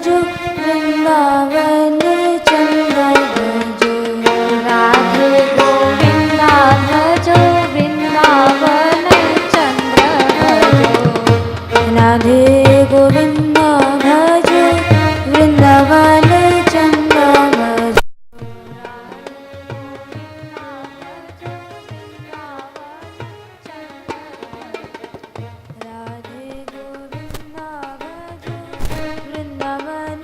भजो वृंदावन चंद्र भजो राधे गोविंदा भजो वृंदावन चंद्र भजो राधे गोविंदा भजो वृंदावन चंद्र भजो राधे गोविंदा भजो वृंदावन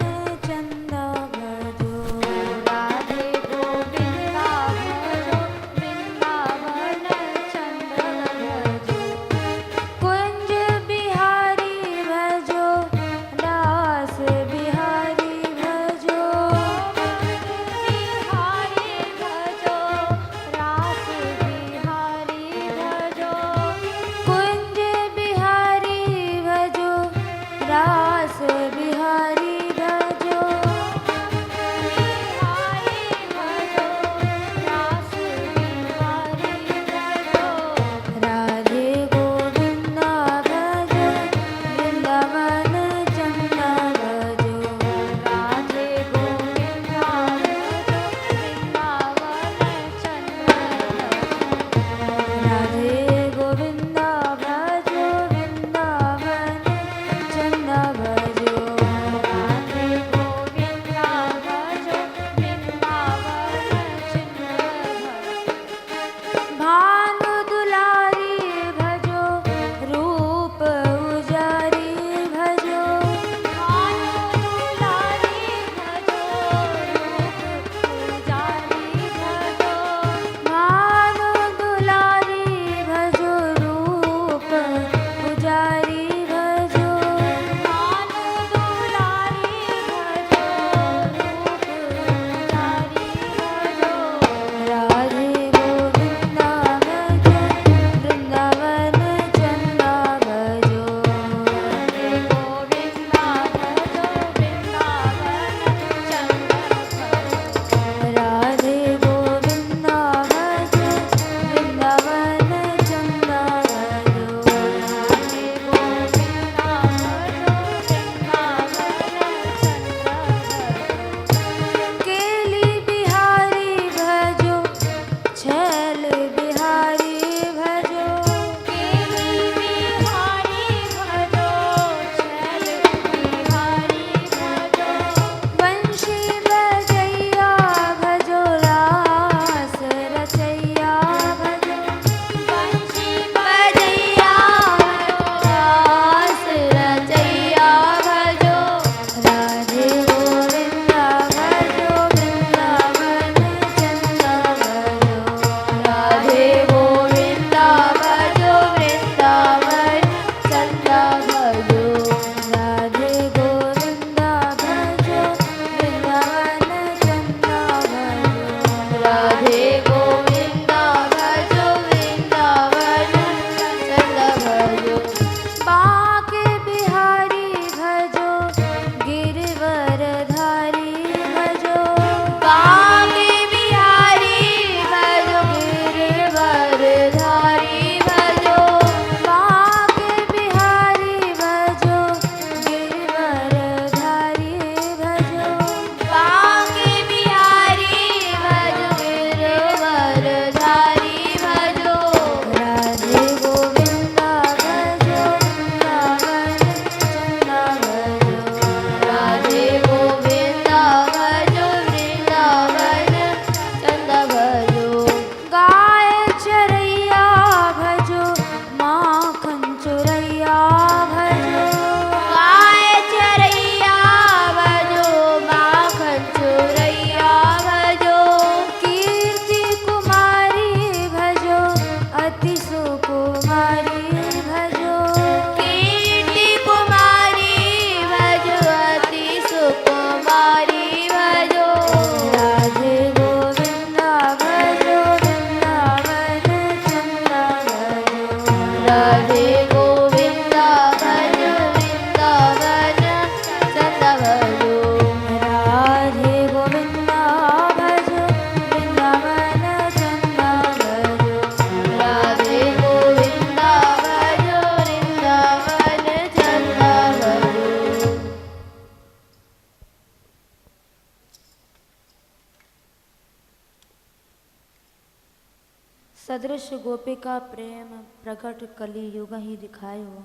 सदृश गोपिका प्रेम प्रकट कली युग ही दिखायो।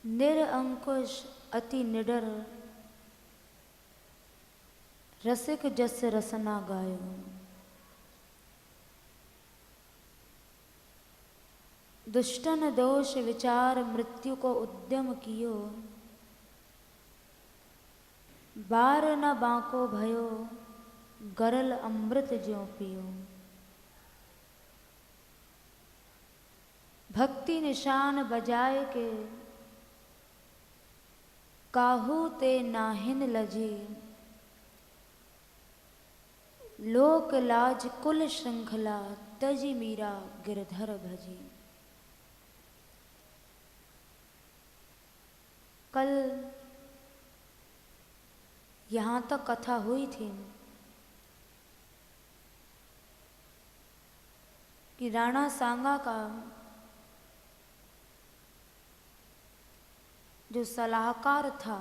निरअंकुश अति निडर रसिक जस रसना गायो। दुष्टन दोष विचार मृत्यु को उद्यम कियो। बार न बांको भयो गरल अमृत ज्यों पियो। भक्ति निशान बजाए के काहू ते नाहिन लजी। लोक लाज कुल श्रृंखला तजी मीरा गिरधर भजी। कल यहाँ तक कथा हुई थी कि राणा सांगा का जो सलाहकार था,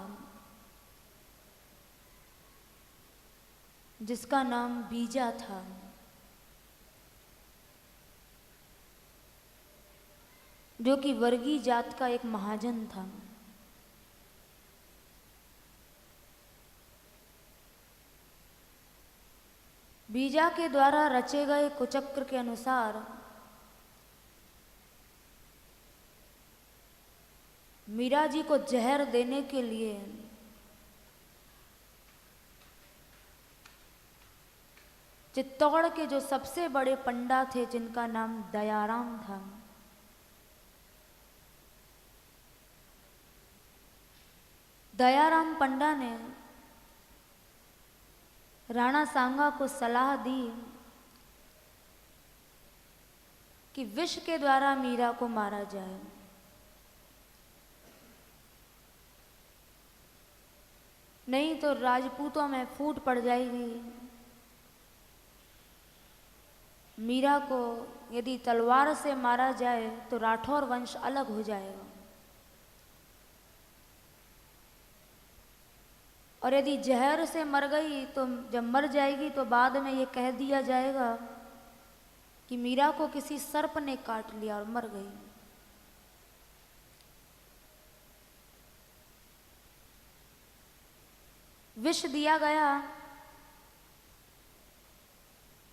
जिसका नाम बीजा था, जो कि वर्गीय जात का एक महाजन था, बीजा के द्वारा रचे गए कुचक्र के अनुसार मीरा जी को जहर देने के लिए चित्तौड़ के जो सबसे बड़े पंडा थे, जिनका नाम दयाराम था, दयाराम पंडा ने राणा सांगा को सलाह दी कि विष के द्वारा मीरा को मारा जाए। नहीं तो राजपूतों में फूट पड़ जाएगी। मीरा को यदि तलवार से मारा जाए तो राठौर वंश अलग हो जाएगा, और यदि जहर से मर गई तो जब मर जाएगी तो बाद में ये कह दिया जाएगा कि मीरा को किसी सर्प ने काट लिया और मर गई। विष दिया गया।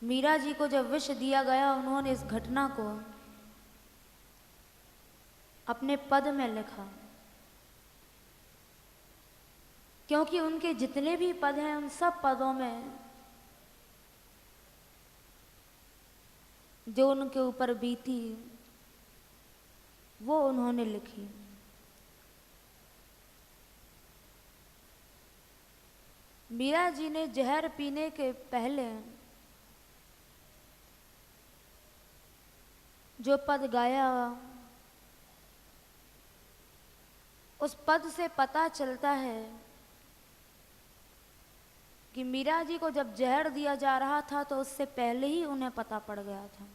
मीरा जी को जब विष दिया गया, उन्होंने इस घटना को अपने पद में लिखा, क्योंकि उनके जितने भी पद हैं उन सब पदों में जो उनके ऊपर बीती वो उन्होंने लिखी। मीरा जी ने जहर पीने के पहले जो पद गाया, उस पद से पता चलता है कि मीरा जी को जब जहर दिया जा रहा था तो उससे पहले ही उन्हें पता पड़ गया था।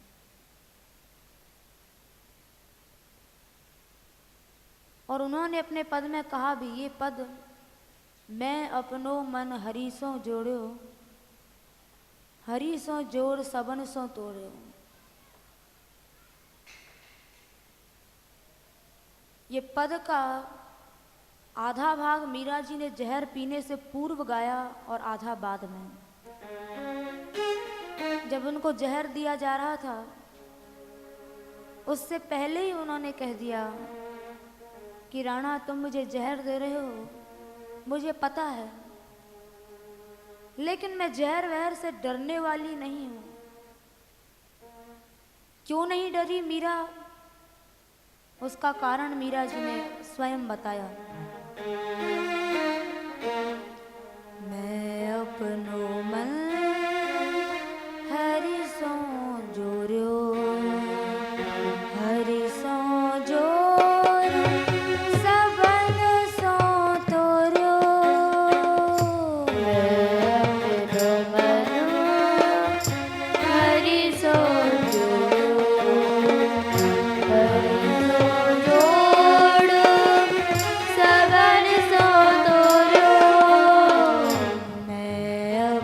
और उन्होंने अपने पद में कहा भी, ये पद मैं अपनो मन हरि सो जोड़ो, हरि सो जोड़ सबन सो तोड़ो। ये पद का आधा भाग मीरा जी ने जहर पीने से पूर्व गाया और आधा बाद में। जब उनको जहर दिया जा रहा था उससे पहले ही उन्होंने कह दिया कि राणा, तुम मुझे जहर दे रहे हो, मुझे पता है, लेकिन मैं जहर वहर से डरने वाली नहीं हूं। क्यों नहीं डरी मीरा? उसका कारण मीरा जी ने स्वयं बताया। मैं अपनो मन हरि सो जोड़ो, हरि सो जोड़ सबन सो तोड़ो। मैं अपनो मन हरि सो जोड़ो, हरि सो जोड़ सबन सो तोड़ो। मैं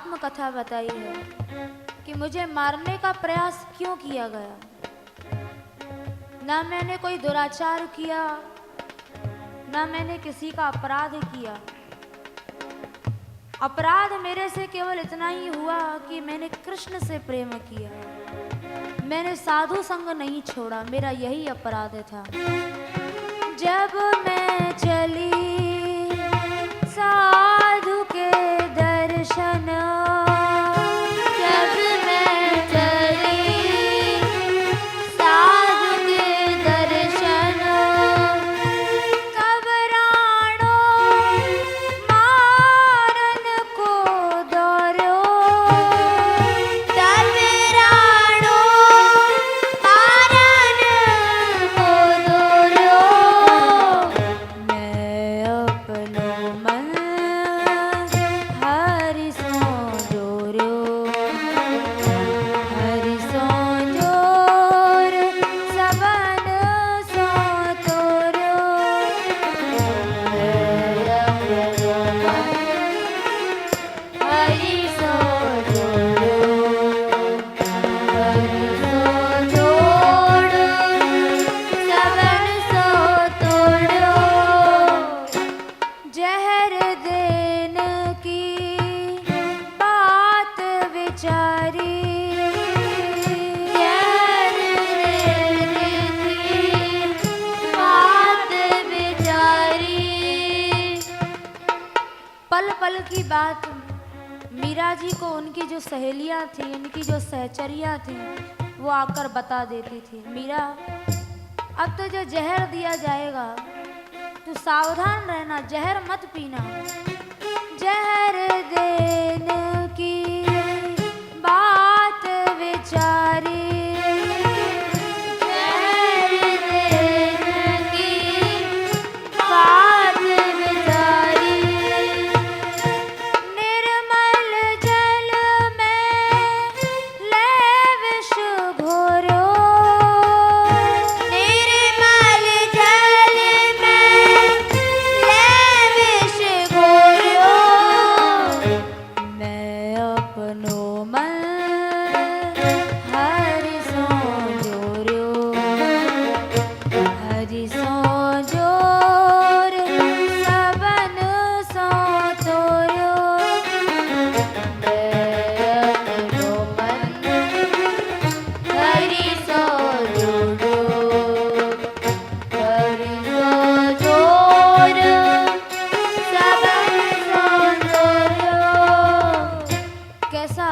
आत्मकथा बताई है कि मुझे मारने का प्रयास क्यों किया गया। ना मैंने कोई दुराचार किया, ना मैंने किसी का अपराध किया। अपराध मेरे से केवल इतना ही हुआ कि मैंने कृष्ण से प्रेम किया। मैंने साधु संग नहीं छोड़ा, मेरा यही अपराध था। जब मैं चली साधु के दर्शन, जब मैं चली साधु के दर्शन, तब राणो मारन को दौड़ो, तब राणो मारन को दौड़ो। मैं अपनो मन हरि सो जोर्यो, हरि सो जोर सबन सो तोर्यो। मैं अपनो मन हरि सो जोर्यो, हरि सो जोड़ सबन सो तोड़ो। जहर देन की बात विचारी, जहर देन की बात विचारी। पल पल की बात मीरा जी को उनकी जो सहेलियां थी, उनकी जो सहचरियां थी, वो आकर बता देती थी, मीरा अब तो जो जहर दिया जाएगा, तू सावधान रहना, जहर मत पीना। जहर देन की बात विचारी, जहर देन की बात विचारी। निर्मल जल में ले विष घोरो, निर्मल जल में ले विष घोरो। मैं अपनो मन हरि सो जोर्यो, हरि सो जोर सबन सो तोर्यो। मैं अपनो मन हरि सो जोर्यो, हरि सो जोर सबन सो तोर्यो। कैसा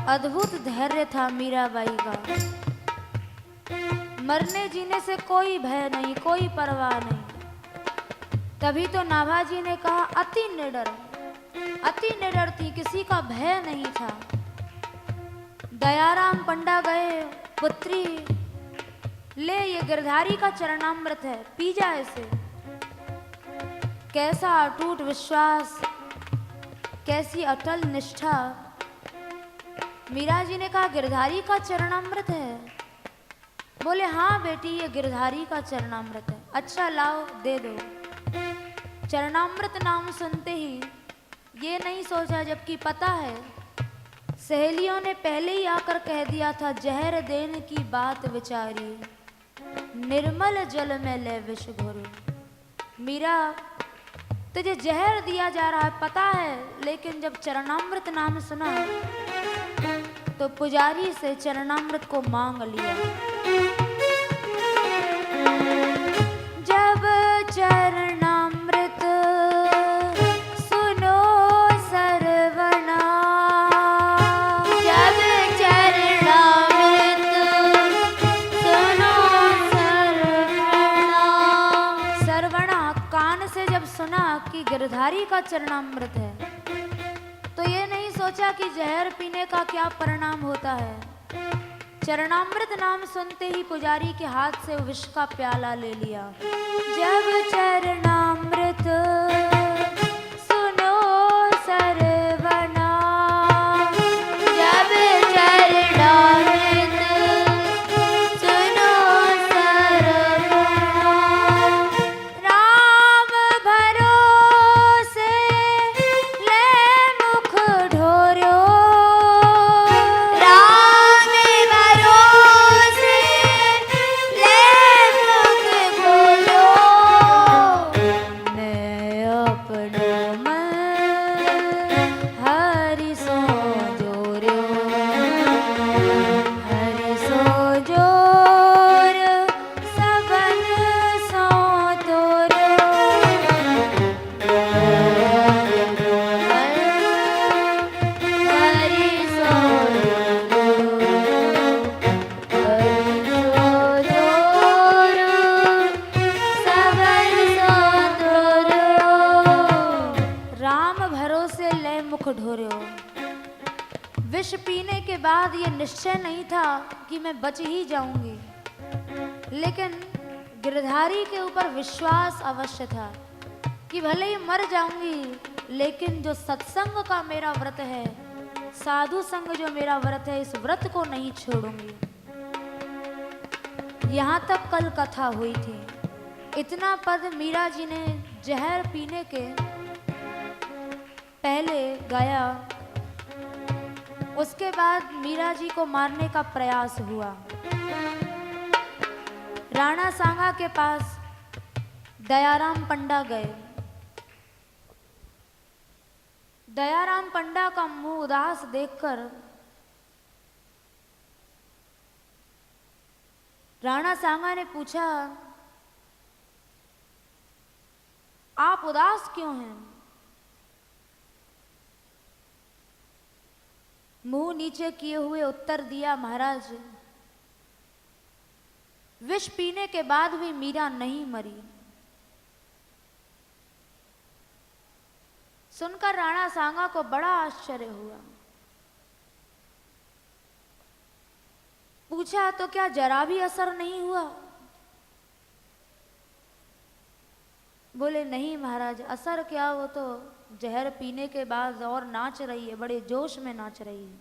अद्भुत धैर्य था मीराबाई का। मरने जीने से कोई भय नहीं, कोई परवाह नहीं। तभी तो नाभाजी ने कहा अति निडर, अति निडर थी, किसी का भय नहीं था। दयाराम पंडा गए, पुत्री ले ये गिरधारी का चरणामृत है, पी जा इसे। कैसा अटूट विश्वास, कैसी अटल निष्ठा। मीरा जी ने कहा गिरधारी का चरणामृत है? बोले हाँ बेटी, ये गिरधारी का चरणामृत है। अच्छा लाओ दे दो। चरणामृत नाम सुनते ही ये नहीं सोचा, जबकि पता है सहेलियों ने पहले ही आकर कह दिया था, जहर देने की बात विचारी, निर्मल जल में ले विष घोरो। मीरा तुझे जहर दिया जा रहा है पता है, लेकिन जब चरणामृत नाम सुना तो पुजारी से चरणामृत को मांग लिया। जब चरणामृत सुनो सरवणा, जब चरणामृत सुनो सरवणा। सरवणा कान से जब सुना कि गिरधारी का चरणामृत है, तो ये नहीं सोचा कि जहर पीने का क्या परिणाम होता है। चरणामृत नाम सुनते ही पुजारी के हाथ से विष का प्याला ले लिया। जब चरणामृत सुनो सरवणा, जब चरणामृत सुनो सरवणा। राम भरोसे ले मुख ढोर्यो, विष पीने के बाद ये निश्चय नहीं था कि मैं बच ही जाऊंगी, लेकिन गिरधारी के ऊपर विश्वास अवश्य था कि भले ही मर जाऊंगी, लेकिन जो सत्संग का मेरा व्रत है, साधु संग जो मेरा व्रत है, इस व्रत को नहीं छोड़ूंगी। यहाँ तक कल कथा हुई थी। इतना पद मीरा जी ने जहर पीने के पहले गाया। उसके बाद मीरा जी को मारने का प्रयास हुआ। राणा सांगा के पास दयाराम पंडा गए। दयाराम पंडा का मुंह उदास देखकर राणा सांगा ने पूछा, आप उदास क्यों हैं? मुंह नीचे किए हुए उत्तर दिया, महाराज, विष पीने के बाद भी मीरा नहीं मरी। सुनकर राणा सांगा को बड़ा आश्चर्य हुआ। पूछा, तो क्या जरा भी असर नहीं हुआ? बोले, नहीं महाराज, असर क्या, वो तो जहर पीने के बाद और नाच रही है, बड़े जोश में नाच रही है।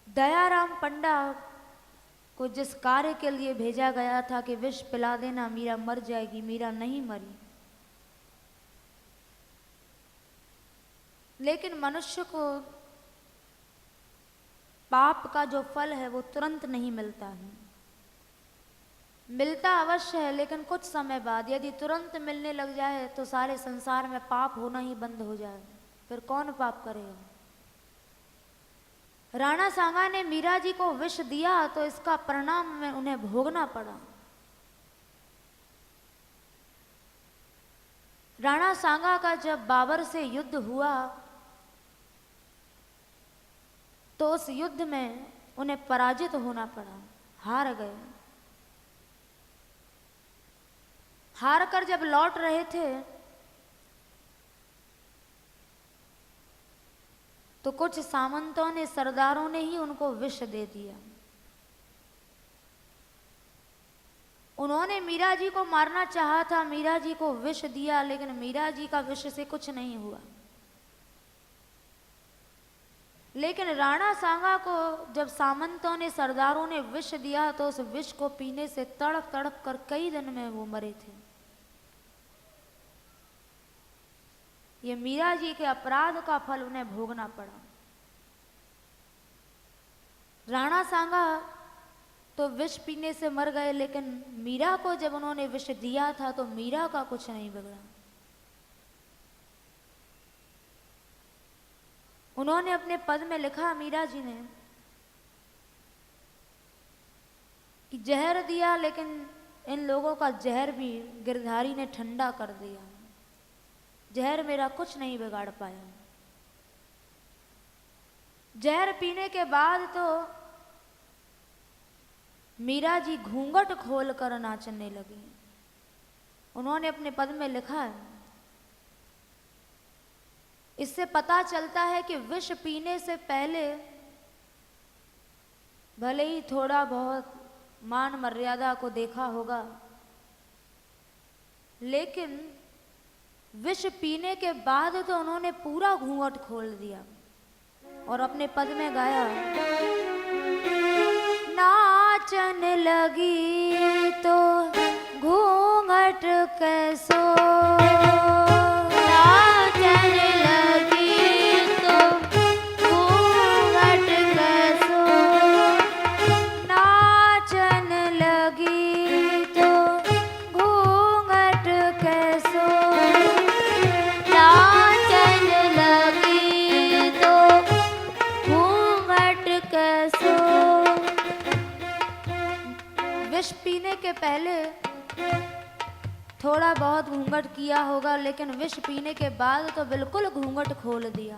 दयाराम पंडा को जिस कार्य के लिए भेजा गया था कि विष पिला देना, मीरा मर जाएगी, मीरा नहीं मरी। लेकिन मनुष्य को पाप का जो फल है वो तुरंत नहीं मिलता है। मिलता अवश्य है, लेकिन कुछ समय बाद। यदि तुरंत मिलने लग जाए तो सारे संसार में पाप होना ही बंद हो जाए, फिर कौन पाप करेगा। राणा सांगा ने मीरा जी को विष दिया तो इसका परिणाम में उन्हें भोगना पड़ा। राणा सांगा का जब बाबर से युद्ध हुआ तो उस युद्ध में उन्हें पराजित होना पड़ा, हार गए। हार कर जब लौट रहे थे तो कुछ सामंतों ने, सरदारों ने ही उनको विष दे दिया। उन्होंने मीरा जी को मारना चाहा था, मीरा जी को विष दिया, लेकिन मीरा जी का विष से कुछ नहीं हुआ। लेकिन राणा सांगा को जब सामंतों ने, सरदारों ने विष दिया तो उस विष को पीने से तड़प तड़प कर कई दिन में वो मरे थे। ये मीरा जी के अपराध का फल उन्हें भोगना पड़ा। राणा सांगा तो विष पीने से मर गए, लेकिन मीरा को जब उन्होंने विष दिया था तो मीरा का कुछ नहीं बिगड़ा। उन्होंने अपने पद में लिखा, मीरा जी ने, कि जहर दिया, लेकिन इन लोगों का जहर भी गिरधारी ने ठंडा कर दिया। जहर मेरा कुछ नहीं बिगाड़ पाया। जहर पीने के बाद तो मीरा जी घूंघट खोलकर नाचने लगी। उन्होंने अपने पद में लिखा है, इससे पता चलता है कि विष पीने से पहले भले ही थोड़ा बहुत मान मर्यादा को देखा होगा, लेकिन विष पीने के बाद तो उन्होंने पूरा घूंघट खोल दिया और अपने पद में गाया, नाचन लगी तो घूंघट कैसो, नाचन लगी तो घूंघट कैसो, नाचन लगी तो घूंघट कैसो, नाचन लगी तो घूंघट कैसो। विष पीने के पहले थोड़ा बहुत घूंघट किया होगा, लेकिन विष पीने के बाद तो बिल्कुल घूंघट खोल दिया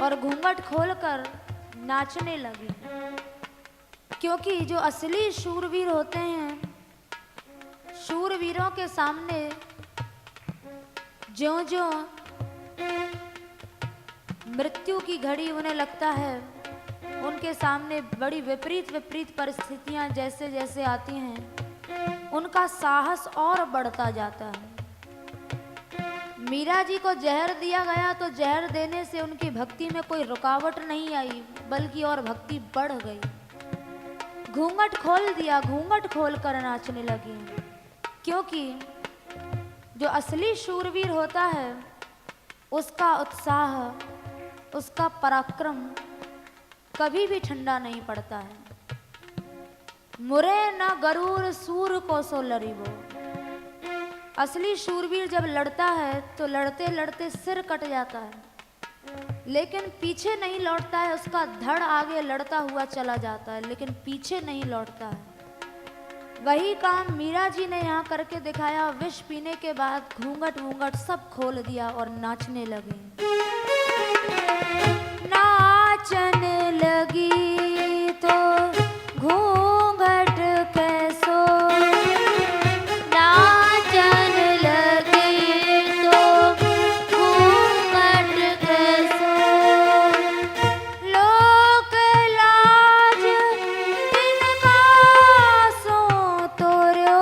और घूंघट खोलकर नाचने लगी। क्योंकि जो असली शूरवीर होते हैं, शूरवीरों के सामने ज्यों-ज्यों मृत्यु की घड़ी उन्हें लगता है उनके सामने बड़ी विपरीत विपरीत परिस्थितियां जैसे जैसे आती हैं, उनका साहस और बढ़ता जाता है। मीरा जी को जहर दिया गया तो जहर देने से उनकी भक्ति में कोई रुकावट नहीं आई, बल्कि और भक्ति बढ़ गई। घूंघट खोल दिया, घूंघट खोल कर नाचने लगी, क्योंकि जो असली शूरवीर होता है उसका उत्साह, उसका पराक्रम कभी भी ठंडा नहीं पड़ता है। मुरे न गरूर सूर को सो लरिबो। असली शूरवीर जब लड़ता है तो लड़ते लड़ते सिर कट जाता है, लेकिन पीछे नहीं लौटता है, उसका धड़ आगे लड़ता हुआ चला जाता है, लेकिन पीछे नहीं लौटता है। वही काम मीरा जी ने यहाँ करके दिखाया। विष पीने के बाद घूंघट वूंघट सब खोल दिया और नाचने लगे। नाचने लगी तो घूंघट कैसो, नाचन लगी तो घूंघट कैसो, लोक लाज तिनका सो तोर्यो,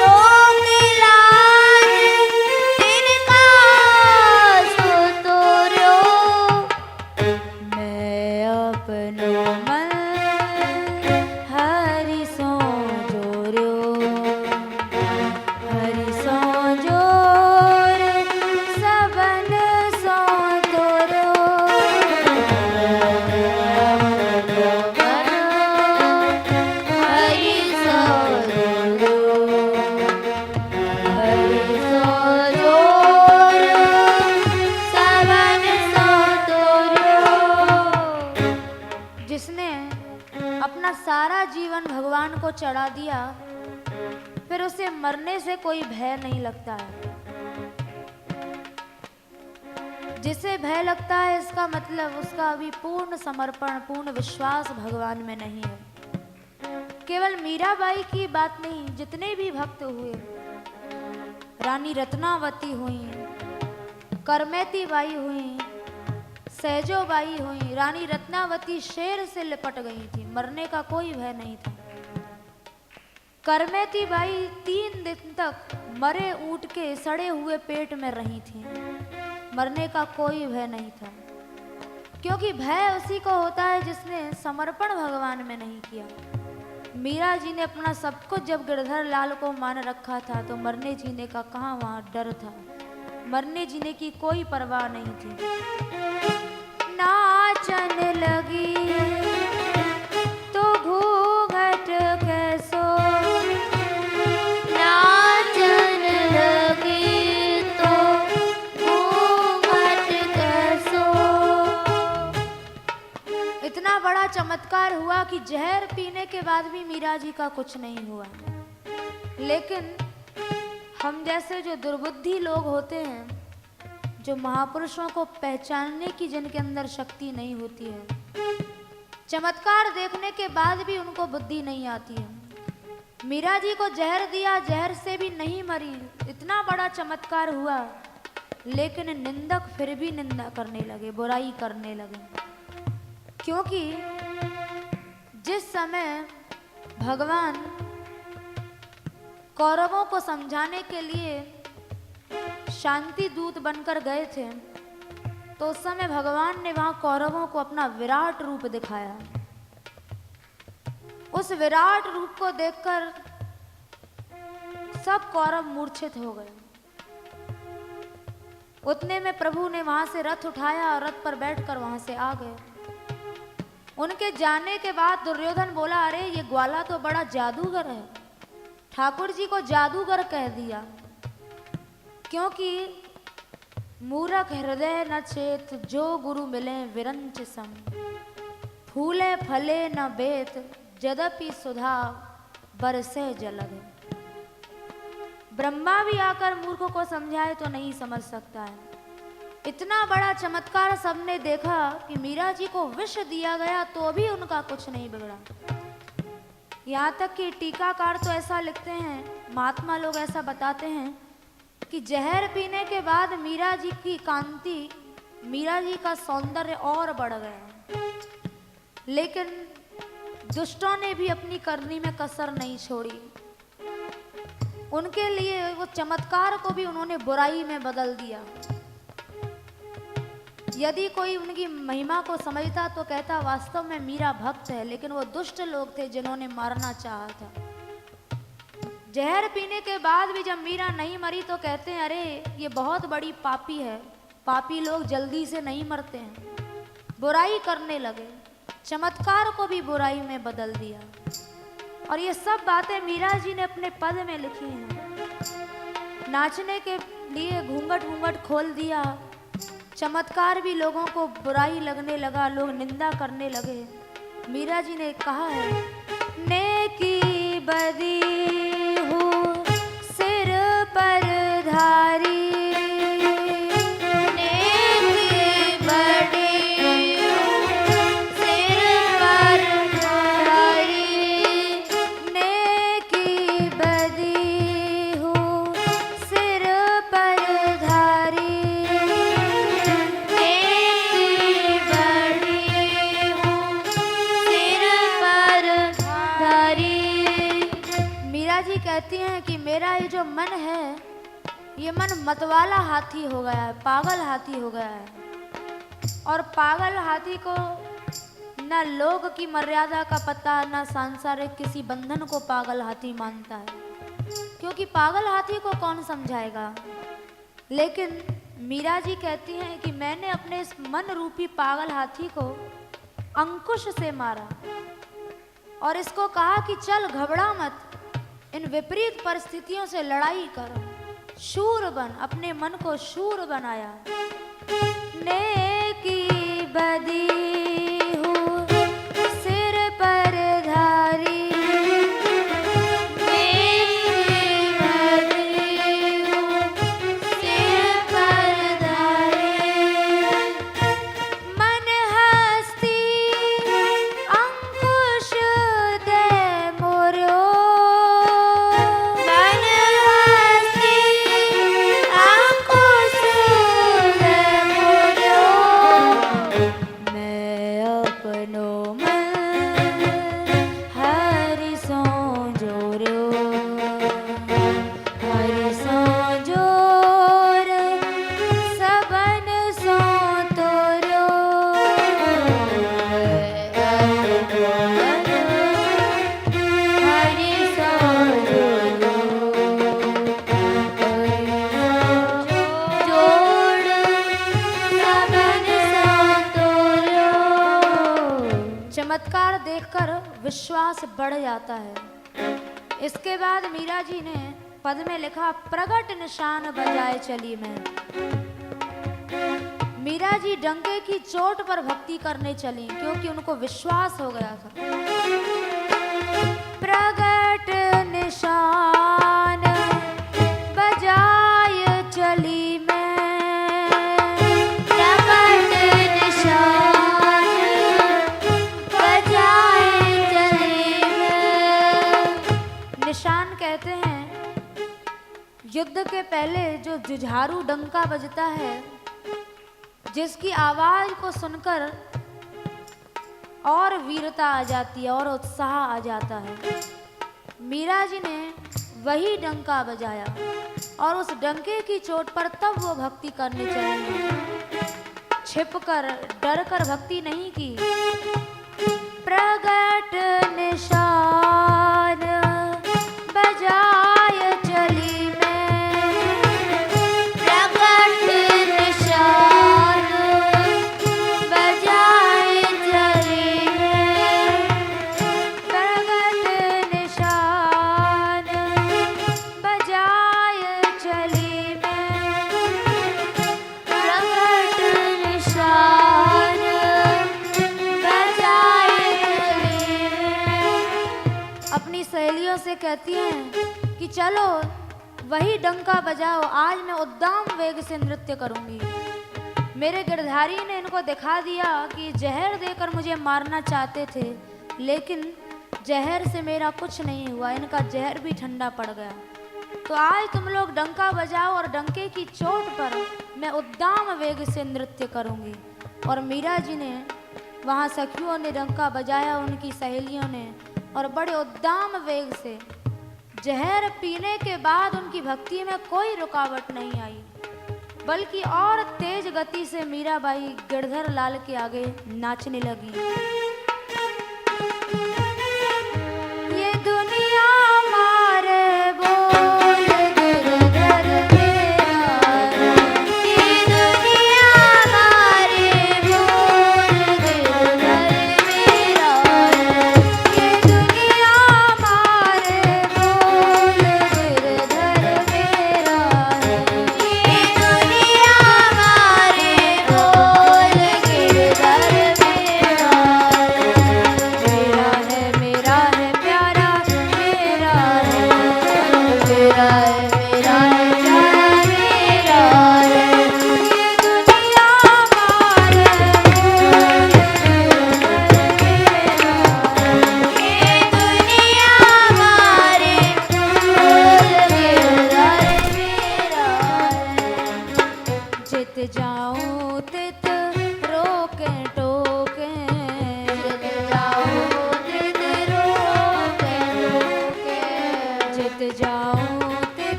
लोक लाज तिनका सो तोर्यो, मैं अपनो मन हरि सो जोर्यो, हरि सो जोर सबन सो तोर्यो, हरि सो जोर्यो, हरि सो जोर सबन सो तोर्यो। जिसने अपना सारा जीवन भगवान को चढ़ा दिया, फिर उसे मरने से कोई भय नहीं लगता है। जिसे भय लगता है, इसका मतलब उसका अभी पूर्ण समर्पण, पूर्ण विश्वास भगवान में नहीं है। केवल मीराबाई की बात नहीं, जितने भी भक्त हुए, रानी रत्नावती हुई, करमेती बाई हुई, सहजो बाई हुई। रानी रत्नावती शेर से लिपट गई थी, मरने का कोई भय नहीं था। करमेती बाई 3 दिन तक मरे ऊंट के सड़े हुए पेट में रही थी, मरने का कोई भय नहीं था, क्योंकि भय उसी को होता है जिसने समर्पण भगवान में नहीं किया। मीरा जी ने अपना सब कुछ जब गिरधर लाल को मान रखा था, तो मरने जीने का कहाँ वहां डर था, मरने जीने की कोई परवाह नहीं थी। नाचन लगी तो घूंघट कैसो, नाचन लगी तो घूंघट कैसो। इतना बड़ा चमत्कार हुआ कि जहर पीने के बाद भी मीरा जी का कुछ नहीं हुआ। लेकिन हम जैसे जो दुर्बुद्धि लोग होते हैं, जो महापुरुषों को पहचानने की जिनके अंदर शक्ति नहीं होती है, चमत्कार देखने के बाद भी उनको बुद्धि नहीं आती है। मीरा जी को जहर दिया, जहर से भी नहीं मरी, इतना बड़ा चमत्कार हुआ, लेकिन निंदक फिर भी निंदा करने लगे, बुराई करने लगे। क्योंकि जिस समय भगवान कौरवों को समझाने के लिए शांति दूत बनकर गए थे, तो उस समय भगवान ने वहां कौरवों को अपना विराट रूप दिखाया। उस विराट रूप को देखकर सब कौरव मूर्छित हो गए। उतने में प्रभु ने वहां से रथ उठाया और रथ पर बैठकर वहां से आ गए। उनके जाने के बाद दुर्योधन बोला, अरे ये ग्वाला तो बड़ा जादूगर है, ठाकुर जी को जादूगर कह दिया। क्योंकि मूरख हृदय न चेत, जो गुरु मिले विरंच सम, फूले फले न बेत, यद्यपि सुधा बरसे जलद। ब्रह्मा भी आकर मूर्ख को समझाए तो नहीं समझ सकता है। इतना बड़ा चमत्कार सबने देखा कि मीरा जी को विष दिया गया तो भी उनका कुछ नहीं बिगड़ा। यहाँ तक कि टीकाकार तो ऐसा लिखते हैं, महात्मा लोग ऐसा बताते हैं कि जहर पीने के बाद मीरा जी की कांति मीरा जी का सौंदर्य और बढ़ गया, लेकिन दुष्टों ने भी अपनी करनी में कसर नहीं छोड़ी। उनके लिए वो चमत्कार को भी उन्होंने बुराई में बदल दिया। यदि कोई उनकी महिमा को समझता तो कहता वास्तव में मीरा भक्त है, लेकिन वो दुष्ट लोग थे जिन्होंने मारना चाहा था। जहर पीने के बाद भी जब मीरा नहीं मरी तो कहते हैं अरे ये बहुत बड़ी पापी है, पापी लोग जल्दी से नहीं मरते हैं। बुराई करने लगे, चमत्कार को भी बुराई में बदल दिया। और ये सब बातें मीरा जी ने अपने पद में लिखी हैं। नाचने के लिए घूंघट खोल दिया, चमत्कार भी लोगों को बुराई लगने लगा, लोग निंदा करने लगे। मीरा जी ने कहा है नेकी बदी हूँ सिर पर धारी, कहती हैं कि मेरा ये जो मन है, ये मन मतवाला हाथी हो गया है, पागल हाथी हो गया है। और पागल हाथी को न लोग की मर्यादा का पता, न सांसारिक किसी बंधन को पागल हाथी मानता है, क्योंकि पागल हाथी को कौन समझाएगा। लेकिन मीरा जी कहती हैं कि मैंने अपने इस मन रूपी पागल हाथी को अंकुश से मारा और इसको कहा कि चल घबरा मत, इन विपरीत परिस्थितियों से लड़ाई कर, शूर बन, अपने मन को शूर बनाया। नेकी बदी हूँ सिर पर धारी, चमत्कार देखकर विश्वास बढ़ जाता है। इसके बाद मीरा जी ने पद में लिखा प्रगट निशान बजाए चली मैं। मीरा जी डंके की चोट पर भक्ति करने चली, क्योंकि उनको विश्वास हो गया था। प्रगट निशान बजाए चली मैं, प्रगट निशान बजाए चली मैं। निशान कहते हैं युद्ध के पहले जो जुझारू डंका बजता है, जिसकी आवाज को सुनकर और वीरता आ जाती है और उत्साह आ जाता है। मीरा जी ने वही डंका बजाया और उस डंके की चोट पर तब वो भक्ति करने चली। छिपकर डरकर भक्ति नहीं की। प्रगट निशान बजाए चली मैं, प्रगट निशान बजाए चली मैं, प्रगट निशान बजाए चली मैं, प्रगट निशान बजाए चली मैं। अपनी सहेलियों से कहती हैं कि चलो वही डंका बजाओ, आज मैं उद्दाम वेग से नृत्य करूंगी। मेरे गिरधारी ने इनको दिखा दिया कि जहर देकर मुझे मारना चाहते थे, लेकिन जहर से मेरा कुछ नहीं हुआ, इनका जहर भी ठंडा पड़ गया। तो आज तुम लोग डंका बजाओ और डंके की चोट पर मैं उद्दाम वेग से नृत्य करूंगी। और मीरा जी ने वहाँ सखियों ने डंका बजाया, उनकी सहेलियों ने, और बड़े उद्दाम वेग से जहर पीने के बाद उनकी भक्ति में कोई रुकावट नहीं आई, बल्कि और तेज गति से मीराबाई गिरधर लाल के आगे नाचने लगी। ये दुनिया मारे बोल गिरधर मेरा, ये दुनिया मारे बोल गिरधर मेरा, ये दुनिया मारे बोल गिरधर मेरा, ये दुनिया मारे बोल गिरधर मेरा।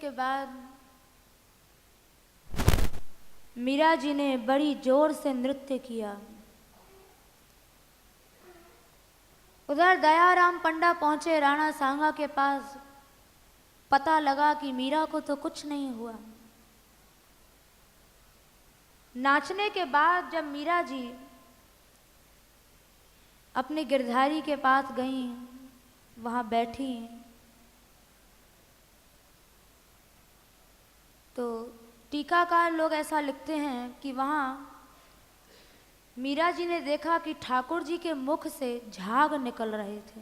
के बाद मीरा जी ने बड़ी जोर से नृत्य किया। उधर दयाराम पंडा पहुंचे राणा सांगा के पास। पता लगा कि मीरा को तो कुछ नहीं हुआ। नाचने के बाद जब मीरा जी अपने गिरधारी के पास गईं, वहां बैठी, तो टीकाकार लोग ऐसा लिखते हैं कि वहां मीरा जी ने देखा कि ठाकुर जी के मुख से झाग निकल रहे थे।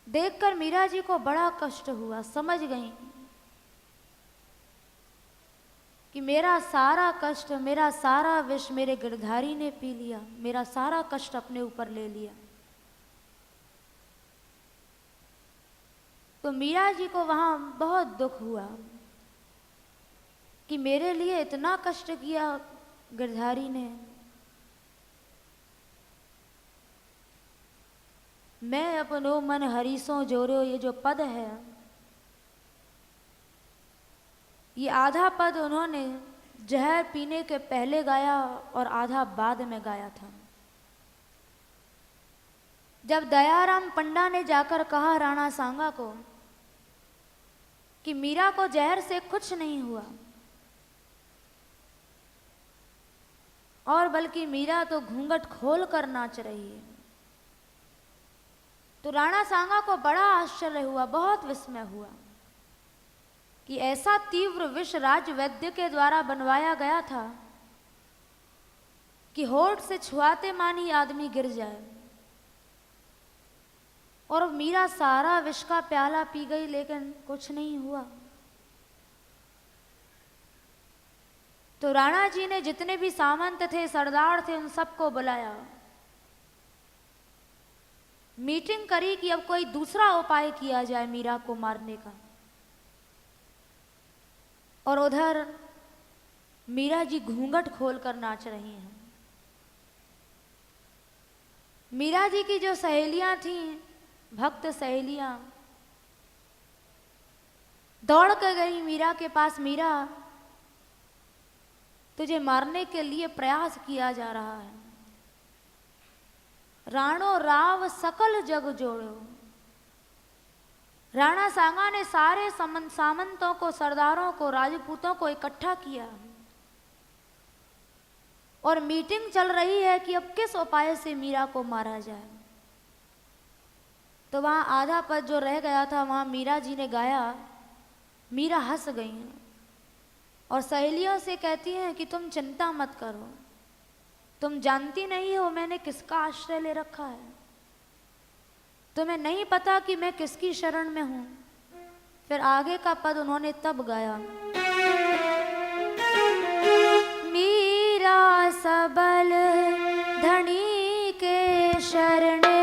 देखकर मीरा जी को बड़ा कष्ट हुआ। समझ गई कि मेरा सारा कष्ट, मेरा सारा विष मेरे गिरधारी ने पी लिया, मेरा सारा कष्ट अपने ऊपर ले लिया। तो मीरा जी को वहां बहुत दुख हुआ कि मेरे लिए इतना कष्ट किया गिरधारी ने। मैं अपनो मन हरीसों जोरो, ये जो पद है, ये आधा पद उन्होंने जहर पीने के पहले गाया और आधा बाद में गाया था। जब दयाराम पंडा ने जाकर कहा राणा सांगा को कि मीरा को जहर से कुछ नहीं हुआ और बल्कि मीरा तो घूंघट खोल कर नाच रही है, तो राणा सांगा को बड़ा आश्चर्य हुआ, बहुत विस्मय हुआ कि ऐसा तीव्र विष राज वैद्य के द्वारा बनवाया गया था कि होठ से छुआते मान ही आदमी गिर जाए। और मीरा सारा विष का प्याला पी गई, लेकिन कुछ नहीं हुआ। तो राणा जी ने जितने भी सामंत थे, सरदार थे, उन सबको बुलाया, मीटिंग करी कि अब कोई दूसरा उपाय किया जाए मीरा को मारने का। और उधर मीरा जी घूंघट खोलकर नाच रही हैं। मीरा जी की जो सहेलियां थीं, भक्त सहेलियां, दौड़ कर गई मीरा के पास। मीरा, तुझे मारने के लिए प्रयास किया जा रहा है। राणो राव सकल जग जोड़ो। राणा सांगा ने सारे सामंतों को, सरदारों को, राजपूतों को इकट्ठा किया और मीटिंग चल रही है कि अब किस उपाय से मीरा को मारा जाए। तो वहां आधा पद जो रह गया था, वहां मीरा जी ने गाया। मीरा हंस गई हैं और सहेलियों से कहती हैं कि तुम चिंता मत करो, तुम जानती नहीं हो मैंने किसका आश्रय ले रखा है, तुम्हें नहीं पता कि मैं किसकी शरण में हूं। फिर आगे का पद उन्होंने तब गाया, मीरा सबल धनी के शरणे,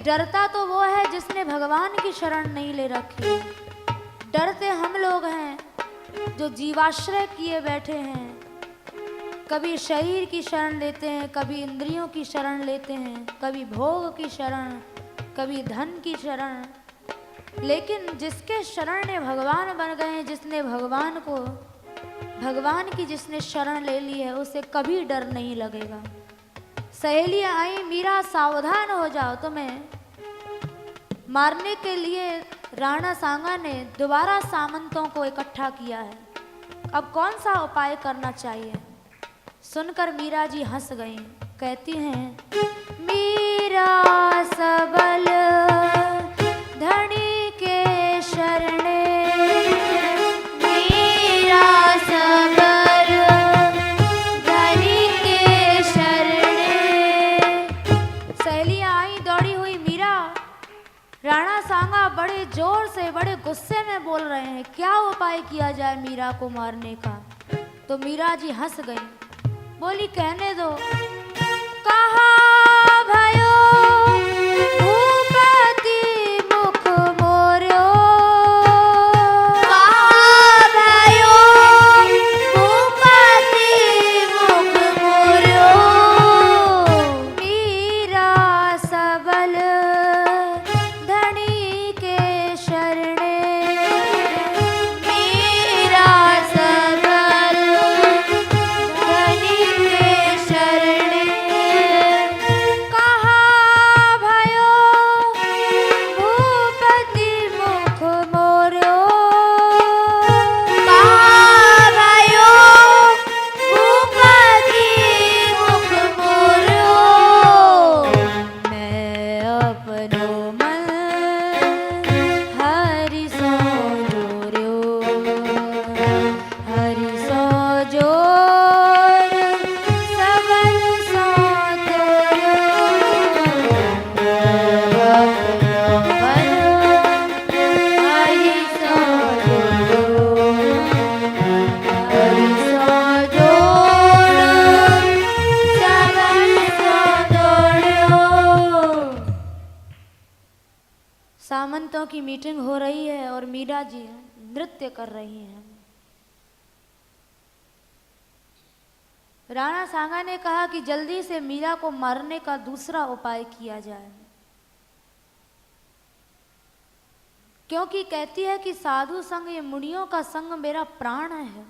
डरता तो वो है जिसने भगवान की शरण नहीं ले रखी। डरते हम लोग हैं जो जीवाश्रय किए बैठे हैं। कभी शरीर की शरण लेते हैं, कभी इंद्रियों की शरण लेते हैं, कभी भोग की शरण, कभी धन की शरण। लेकिन जिसके शरण ने भगवान बन गए हैं, जिसने भगवान की जिसने शरण ले ली है, उसे कभी डर नहीं लगेगा। सहेलियां आई, मीरा सावधान हो जाओ, तुम्हें मारने के लिए राणा सांगा ने दोबारा सामंतों को इकट्ठा किया है। अब कौन सा उपाय करना चाहिए? सुनकर मीरा जी हंस गईं, कहती हैं, मीरा सबल धनी के शरणे, मीरा सबल धनी के शरणे। सहेलियां आई दौड़ी हुई। मीरा, राणा सांगा बड़े जोर से, बड़े गुस्से में बोल रहे हैं, क्या उपाय किया जाए मीरा को मारने का? तो मीरा जी हंस गई बोली कहने दो। कहा भयो भूपति मुख मोर्यो, कहा भयो भूपति मुख मोर्यो, मीरा सबल धनी के शरणे, मीरा सबल धनी के शरणे, कहा भयो भूपति मुख मोर्यो, कहा भयो भूपति मुख मोर्यो, मैं अपनो मन हरि सो जोर्यो, हरि सो जोर सबल सो तोर्यो, हरि सो जोड़ो, हरि सो जोड़, सबल सो जोड़ो। सामंतों की मीटिंग हो रही है और मीरा जी नृत्य कर रही हैं। राणा सांगा ने कहा कि जल्दी से मीरा को मारने का दूसरा उपाय किया जाए, क्योंकि कहती है कि साधु संग, ये मुनियों का संग मेरा प्राण है।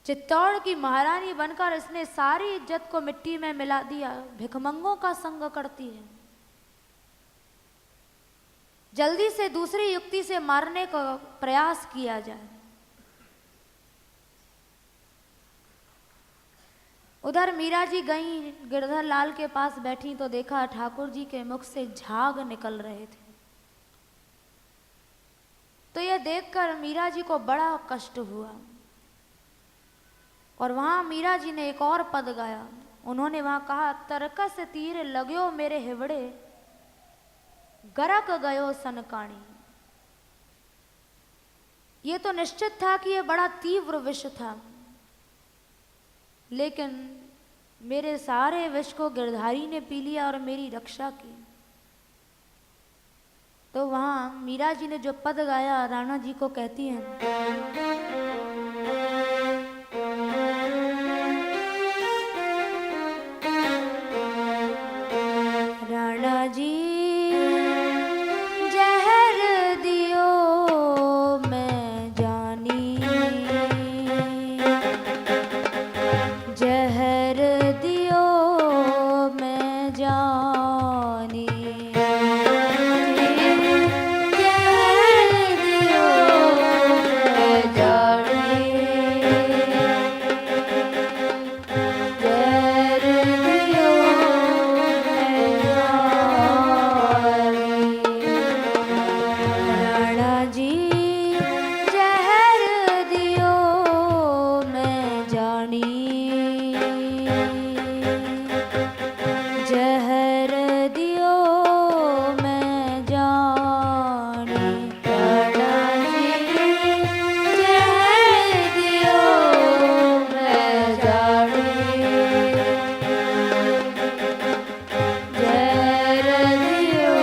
चित्तौड़ की महारानी बनकर इसने सारी इज्जत को मिट्टी में मिला दिया, भिखमंगों का संग करती है। जल्दी से दूसरी युक्ति से मारने का प्रयास किया जाए। उधर मीरा जी गई, गिरधर लाल के पास बैठी तो देखा ठाकुर जी के मुख से झाग निकल रहे थे। तो यह देखकर मीरा जी को बड़ा कष्ट हुआ और वहां मीरा जी ने एक और पद गाया। उन्होंने वहां कहा, तरकस तीर लगयो मेरे हिवड़े, गरक गयो सनकाणी। ये तो निश्चित था कि यह बड़ा तीव्र विष था, लेकिन मेरे सारे विष को गिरधारी ने पी लिया और मेरी रक्षा की। तो वहां मीरा जी ने जो पद गाया, राणा जी को कहती हैं, राणा जी जहर दियो मैं जानी, जहर दियो मैं जानी, जहर दियो मैं जानी, जहर दियो मैं जानी। राणा जी जहर दियो मैं जानी, जहर दियो मैं जानी, राणा जी जहर दियो मैं जानी, जहर दियो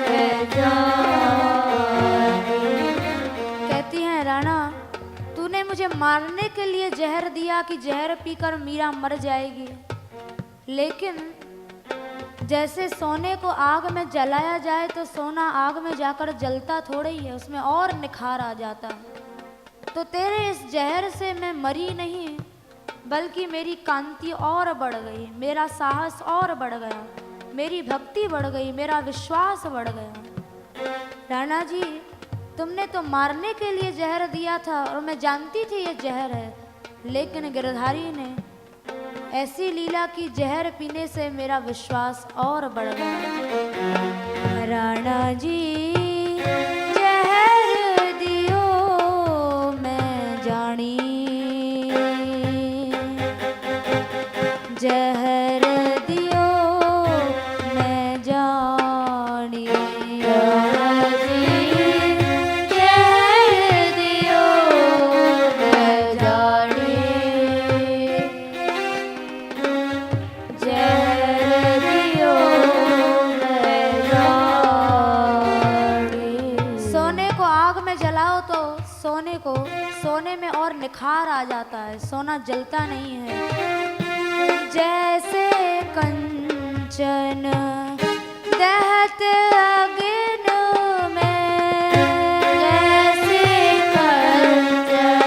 मैं जानी। कहती हैं, राणा तूने मुझे मारने के लिए जहर दिया कि जहर पीकर मीरा मर जाएगी, लेकिन जैसे सोने को आग में जलाया जाए तो सोना आग में जाकर जलता थोड़ा ही है, उसमें और निखार आ जाता है। तो तेरे इस जहर से मैं मरी नहीं, बल्कि मेरी कांति और बढ़ गई, मेरा साहस और बढ़ गया, मेरी भक्ति बढ़ गई, मेरा विश्वास बढ़ गया। राणा जी तुमने तो मारने के लिए जहर दिया था और मैं जानती थी ये जहर है, लेकिन गिरधारी ने ऐसी लीला की जहर पीने से मेरा विश्वास और बढ़ गया। राणा जी जहर दियो मैं जानी, जहर दियो मैं जानी, राणा जी जहर दियो मैं जानी, निखार आ जाता है, सोना जलता नहीं है। जैसे कंचन दहत अग्नि में, जैसे कंचन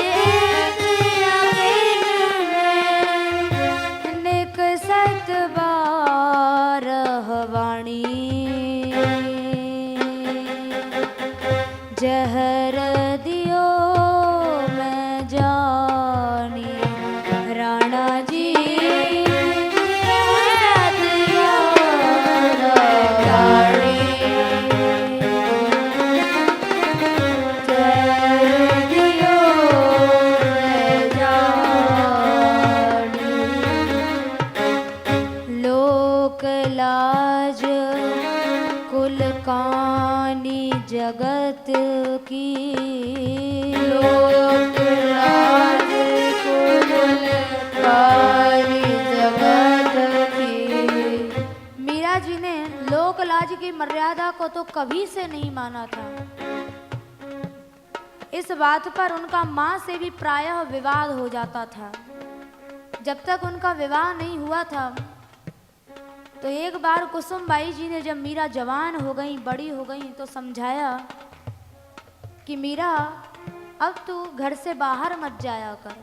दहत अग्नि में, निकसत बारह वाणी, जहर दियो मैं जानी। राणा जी जहर दियो मैं जानी, जहर दियो मैं जानी। लोक लाज कुल कानी जगत की, लोक लाज कुल कानी जगत की। मीरा जी ने लोक लाज की मर्यादा को तो कभी से नहीं माना था। इस बात पर उनका माँ से भी प्रायः विवाद हो जाता था। जब तक उनका विवाह नहीं हुआ था, तो एक बार कुसुमबाई जी ने जब मीरा जवान हो गई, बड़ी हो गई, तो समझाया कि मीरा अब तू घर से बाहर मत जाया कर।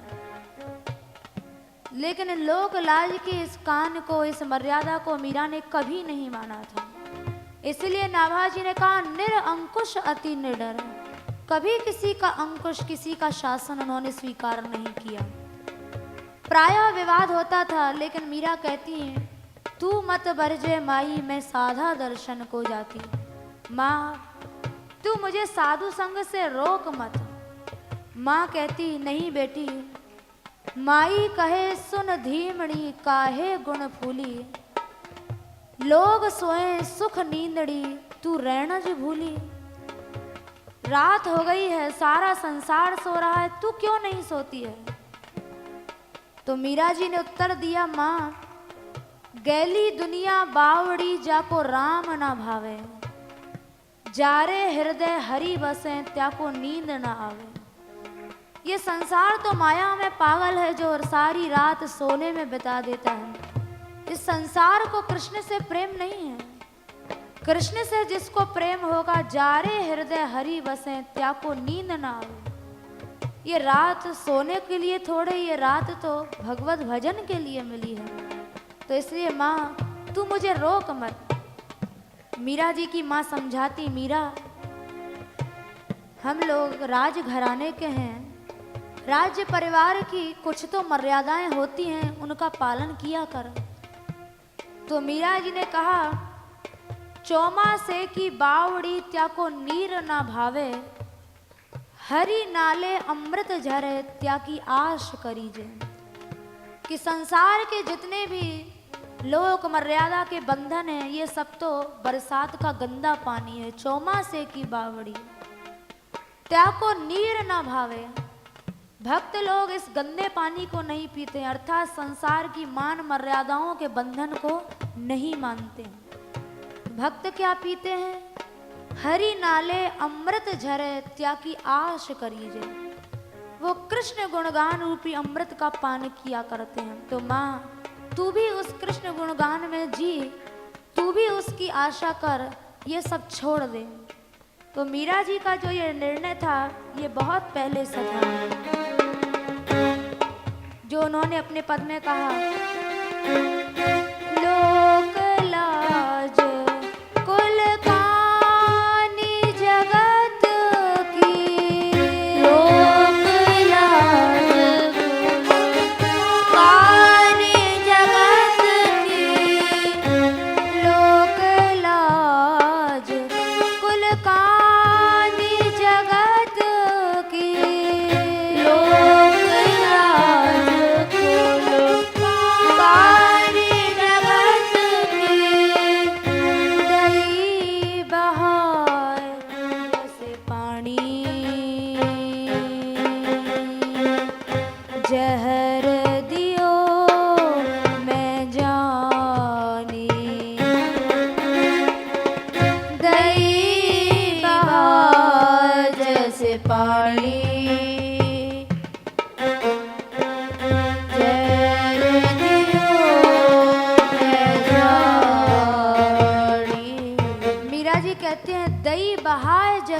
लेकिन लोक लाज के इस कान को, इस मर्यादा को मीरा ने कभी नहीं माना था। इसलिए नाभा जी ने कहा, निरअंकुश अति निडर। कभी किसी का अंकुश, किसी का शासन उन्होंने स्वीकार नहीं किया। प्रायः विवाद होता था, लेकिन मीरा कहती है, तू मत बरजे माई, मैं साधा दर्शन को जाती। माँ तू मुझे साधु संग से रोक मत। माँ कहती, नहीं बेटी, माई कहे सुन धीमड़ी, काहे गुण फूली। लोग सोए सुख नींदड़ी, तू रैणज भूली। रात हो गई है, सारा संसार सो रहा है, तू क्यों नहीं सोती है? तो मीरा जी ने उत्तर दिया, माँ गैली दुनिया बावड़ी, जाको राम ना भावे। जारे हृदय हरि बसे, त्याको नींद ना आवे। ये संसार तो माया में पागल है, जो सारी रात सोने में बिता देता है। इस संसार को कृष्ण से प्रेम नहीं है। कृष्ण से जिसको प्रेम होगा, जारे हृदय हरि बसे, त्याको नींद ना आवे। ये रात सोने के लिए थोड़े, ये रात तो भगवत भजन के लिए मिली है। तो इसलिए माँ तू मुझे रोक मत। मीरा जी की माँ समझाती, मीरा हम लोग राज घराने के हैं, राज्य परिवार की कुछ तो मर्यादाएं होती हैं, उनका पालन किया कर। तो मीरा जी ने कहा, चौमासे की बावड़ी, त्याको नीर ना भावे। हरि नाले अमृत झरे, त्याकी आश करीजे। कि संसार के जितने भी लोक मर्यादा के बंधन हैं, ये सब तो बरसात का गंदा पानी है। चौमासे की बावड़ी, त्याको नीर ना भावे। भक्त लोग इस गंदे पानी को नहीं पीते, अर्थात संसार की मान मर्यादाओं के बंधन को नहीं मानते। भक्त क्या पीते हैं? हरि नाले अमृत झरे, त्याकी आश करीजे। वो कृष्ण गुणगान रूपी अमृत का पान किया करते हैं। तो माँ तू भी उस कृष्ण गुणगान में जी, तू भी उसकी आशा कर, ये सब छोड़ दे। तो मीरा जी का जो ये निर्णय था, ये बहुत पहले से था, जो उन्होंने अपने पद में कहा, लोक लाज कुल कानी जगत की। लोक लाज कानी जगत की। लोक लाज कुल कानी जगत की। लोक लाज कुल कानी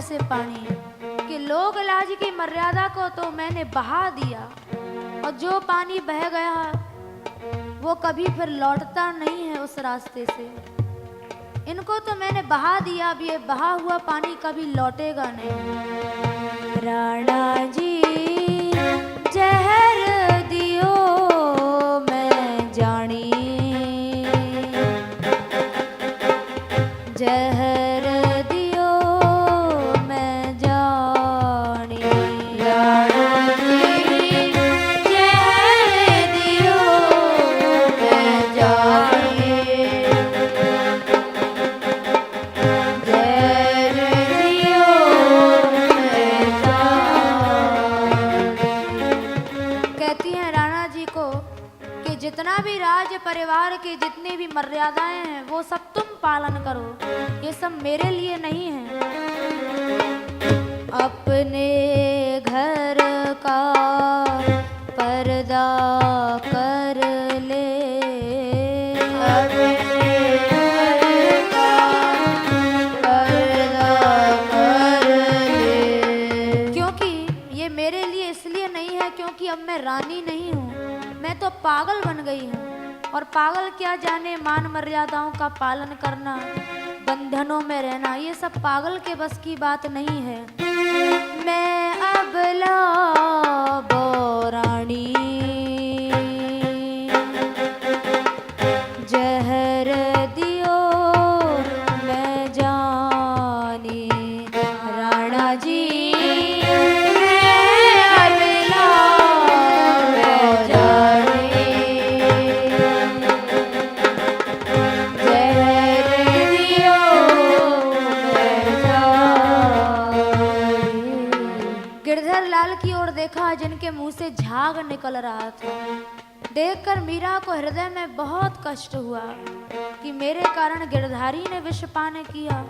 ऐसे पानी कि लोक लाज की मर्यादा को तो मैंने बहा दिया, और जो पानी बह गया वो कभी फिर लौटता नहीं है उस रास्ते से। इनको तो मैंने बहा दिया, अब ये बहा हुआ पानी कभी लौटेगा नहीं। राणा जी जहर दियो मैं जानी, जहर दियो मैं जानी। राणा जी जहर दियो मैं जानी, जहर दियो मैं जानी। कहती हैं राणा जी को कि जितना भी राज परिवार की जितनी भी मर्यादाएं हैं वो सब तुम पालन करो, ये सब मेरे लिए नहीं है। अपने घर का पर्दा कर ले, अपने घर का पर्दा कर ले। क्योंकि ये मेरे लिए इसलिए नहीं है क्योंकि अब मैं रानी नहीं हूँ, मैं तो पागल बन गई हूँ। और पागल क्या जाने मान मर्यादाओं का पालन करना, बंधनों में रहना, ये सब पागल के बस की बात नहीं है। मैं अबला बोरानी, जहर दियो मैं जानी। राणा जी गिरधर लाल की ओर देखा जिनके मुंह से झाग निकल रहा था। देखकर मीरा को हृदय में बहुत कष्ट हुआ कि मेरे कारण गिरधारी ने विष पान किया,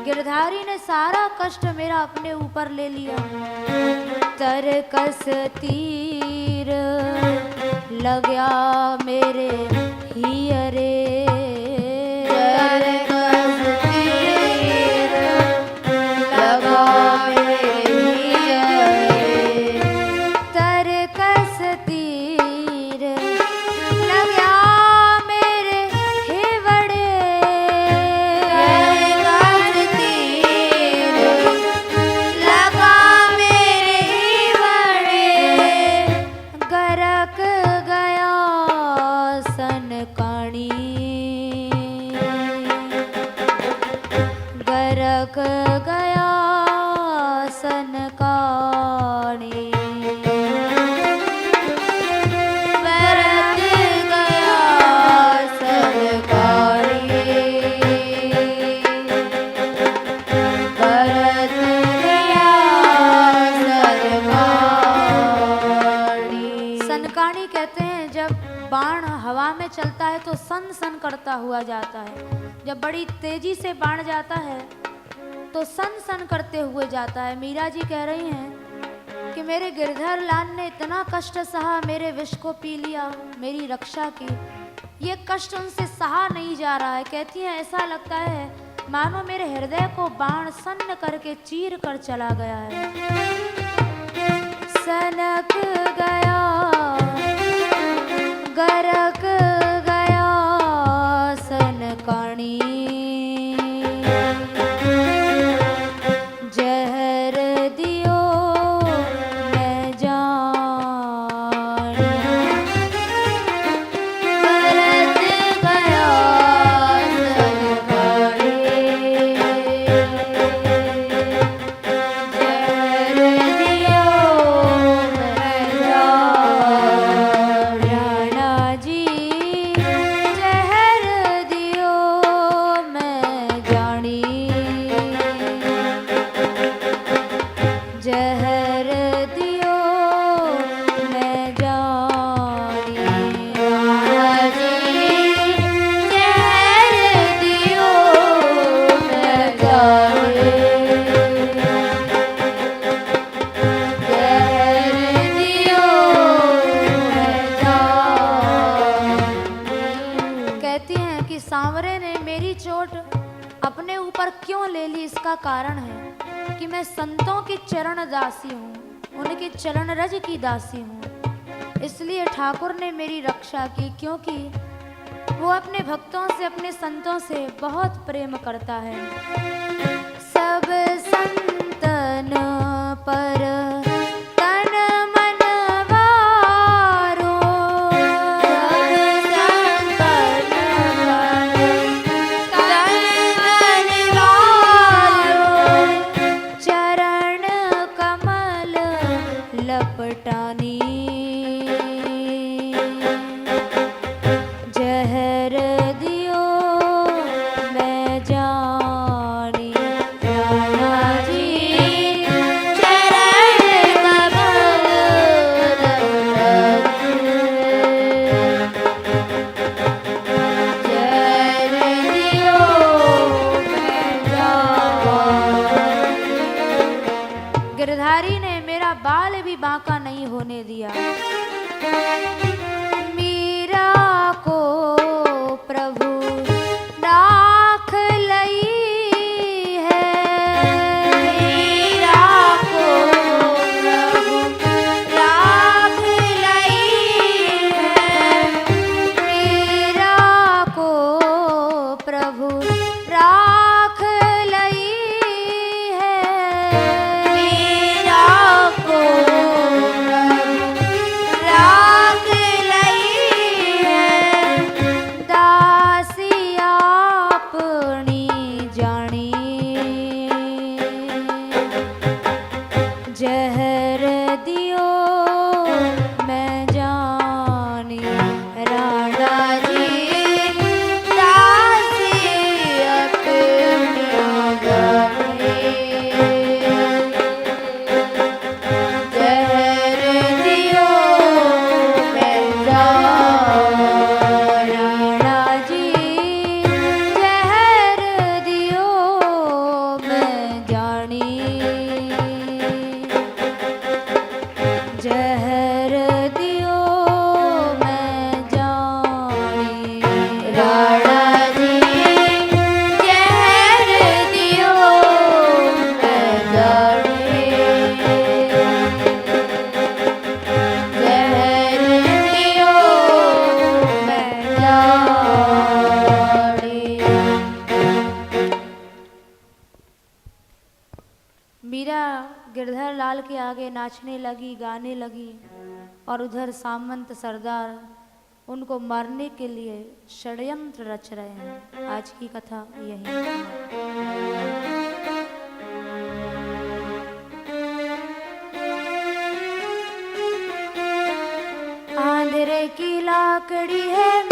गिरधारी ने सारा कष्ट मेरा अपने ऊपर ले लिया। तरकस तीर लग्या मेरे हियरे, तरकस तीर लगा तरकस तीर लग्या मेरे हिवड़े, तरकस तीर लगा मेरे हिवड़े। गरक गया सनकाणी, गरक गया सनकाणी। बरत गया सरकारी, बरत गया सरकारी। सनकाणी कहते हैं जब बाण हवा में चलता है तो सन सन करता हुआ जाता है, जब बड़ी तेजी से बाण जाता है तो सन सन करते हुए जाता है। मीरा जी कह रही हैं कि मेरे गिरधर लाल ने इतना कष्ट सहा, मेरे विष को पी लिया, मेरी रक्षा की, ये कष्ट उनसे सहा नहीं जा रहा है। कहती हैं ऐसा लगता है मानो मेरे हृदय को बाण सन्न करके चीर कर चला गया है। सनक गया गरक गया सनकाणी, जहर दियो मैं जानी। बरत गया सरकारी, जहर दियो मैं जानी। राणा जी जहर दियो मैं जानी, जहर दियो मैं जानी। राणा जी जहर दियो मैं जानी, जहर दियो मैं जानी। कहती हैं कि सांवरे ने मेरी चोट अपने ऊपर क्यों ले ली, इसका कारण है कि मैं संतों की चरण दासी हूँ, उनके चरण रज की दासी हूँ। इसलिए ठाकुर ने मेरी रक्षा की, क्योंकि वो अपने भक्तों से, अपने संतों से बहुत प्रेम करता है। सब संतन पर तन मन वारो, सब संतन पर तन मन वारो, चरण कमल लपटानी, जहर दियो मैं जानी राणा जी, चरण कमल लपटानी, जहर दियो मैं जानी। गिरधारी ने मेरा बाल भी बांका नहीं होने दिया। मीरा को प्रभु राख लई है, मीरा को प्रभु राख लई है, मीरा को प्रभु राख लई है, मीरा को प्रभु राख लई है, दासी आपनी जानी, जहर दियो मैं जानी राणा जी, दासी अपनी जानी, जहर दियो मैं जानी। राणा जी, जहर दियो मैं जानी, जहर दियो मैं जानी राणा जी, जहर दियो मैं जानी, जहर दियो मैं जानी। मीरा गिरधर लाल के आगे नाचने लगी, गाने लगी, और उधर सामंत सरदार उनको मारने के लिए षड्यंत्र रच रहे हैं। आज की कथा यही है। आंध्र की लाकड़ी है